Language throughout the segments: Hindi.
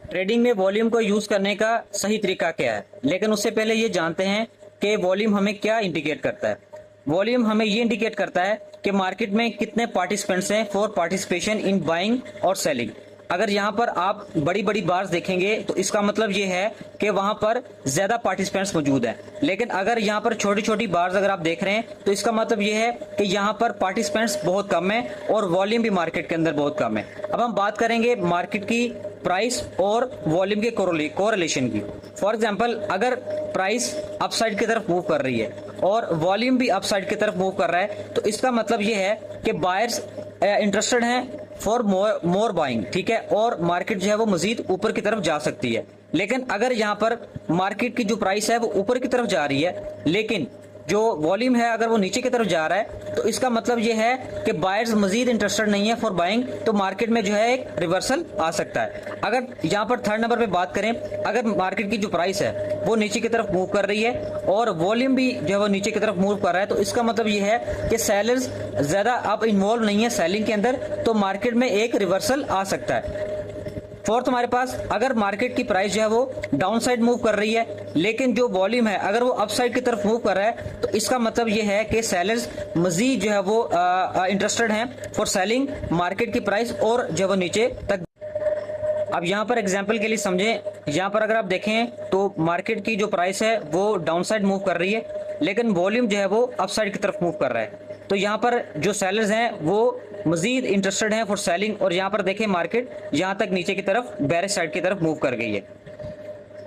ट्रेडिंग में वॉल्यूम को यूज करने का सही तरीका क्या है, लेकिन उससे पहले ये जानते हैं कि वॉल्यूम हमें क्या इंडिकेट करता है। वॉल्यूम हमें ये इंडिकेट करता है कि मार्केट में कितने पार्टिसिपेंट्स हैं फॉर पार्टिसिपेशन इन बाइंग और सेलिंग। अगर यहाँ पर आप बड़ी बड़ी बार्स देखेंगे तो इसका मतलब ये है कि वहां पर ज्यादा पार्टिसिपेंट्स मौजूद हैं। लेकिन अगर यहाँ पर छोटी छोटी बार्स अगर आप देख रहे हैं तो इसका मतलब ये है कि यहाँ पर पार्टिसिपेंट्स बहुत कम है और वॉल्यूम भी मार्केट के अंदर बहुत कम है। अब हम बात करेंगे मार्केट की प्राइस और वॉल्यूम के कोरिलेशन की। फॉर एग्जांपल, अगर प्राइस अपसाइड की तरफ मूव कर रही है और वॉल्यूम भी अपसाइड की तरफ मूव कर रहा है तो इसका मतलब ये है कि बायर्स इंटरेस्टेड हैं फॉर मोर बाइंग, ठीक है, और मार्केट जो है वो मजीद ऊपर की तरफ जा सकती है। लेकिन अगर यहाँ पर मार्केट की जो प्राइस है वो ऊपर की तरफ जा रही है लेकिन जो वॉल्यूम है अगर वो नीचे की तरफ जा रहा है तो इसका मतलब ये है कि बायर्स मजीद इंटरेस्टेड नहीं है फॉर बाइंग, तो मार्केट में जो है एक रिवर्सल आ सकता है। अगर यहाँ पर थर्ड नंबर पे बात करें, अगर मार्केट की जो प्राइस है वो नीचे की तरफ मूव कर रही है और वॉल्यूम भी जो है वो नीचे की तरफ मूव कर रहा है तो इसका मतलब ये है कि सेलर्स ज्यादा अब इन्वॉल्व नहीं है सेलिंग के अंदर, तो मार्केट में एक रिवर्सल आ सकता है। फोर्थ हमारे पास, अगर मार्केट की प्राइस जो है वो डाउन साइड मूव कर रही है लेकिन जो वॉल्यूम है अगर वो अप साइड की तरफ मूव कर रहा है तो इसका मतलब ये है कि सेलर्स मजीद जो है वो इंटरेस्टेड हैं फॉर सेलिंग मार्केट की प्राइस और जो है वो नीचे तक। अब यहाँ पर एग्जांपल के लिए समझें, यहाँ पर अगर आप देखें तो मार्केट की जो प्राइस है वो डाउन साइड मूव कर रही है लेकिन वॉल्यूम जो है वो अप साइड की तरफ मूव कर रहा है, तो यहाँ पर जो सेलर्स हैं वो मजीद इंटरेस्टेड हैं फॉर सेलिंग और यहाँ पर देखें मार्केट यहाँ तक नीचे की तरफ बेरिश साइड की तरफ मूव कर गई है।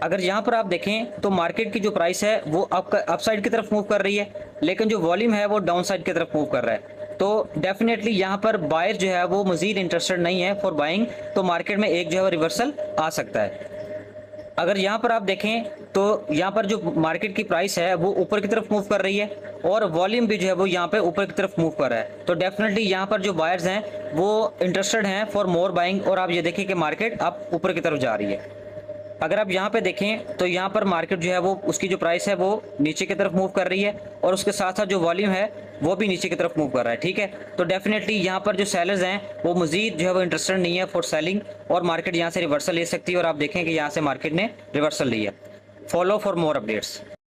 अगर यहाँ पर आप देखें तो मार्केट की जो प्राइस है वो अप साइड की तरफ मूव कर रही है लेकिन जो वॉल्यूम है वो डाउन साइड की तरफ मूव कर रहा है, तो डेफिनेटली यहाँ पर बायर जो है वो मजीद इंटरेस्टेड नहीं है फॉर बाइंग, तो मार्केट में एक जो है वो रिवर्सल आ सकता है। अगर यहाँ पर आप देखें तो यहाँ पर जो मार्केट की प्राइस है वो ऊपर की तरफ मूव कर रही है और वॉल्यूम भी जो है वो यहाँ पे ऊपर की तरफ मूव कर रहा है, तो डेफिनेटली यहाँ पर जो बायर्स हैं वो इंटरेस्टेड हैं फॉर मोर बाइंग और आप ये देखें कि मार्केट अब ऊपर की तरफ जा रही है। अगर आप यहाँ पे देखें तो यहाँ पर मार्केट जो है वो उसकी जो प्राइस है वो नीचे की तरफ मूव कर रही है और उसके साथ साथ जो वॉल्यूम है वो भी नीचे की तरफ मूव कर रहा है, ठीक है, तो डेफिनेटली यहाँ पर जो सेलर्स हैं वो मजीद जो है वो इंटरेस्टेड नहीं है फॉर सेलिंग और मार्केट यहाँ से रिवर्सल ले सकती है और आप देखें कि यहाँ से मार्केट ने रिवर्सल ली है। Follow for more updates.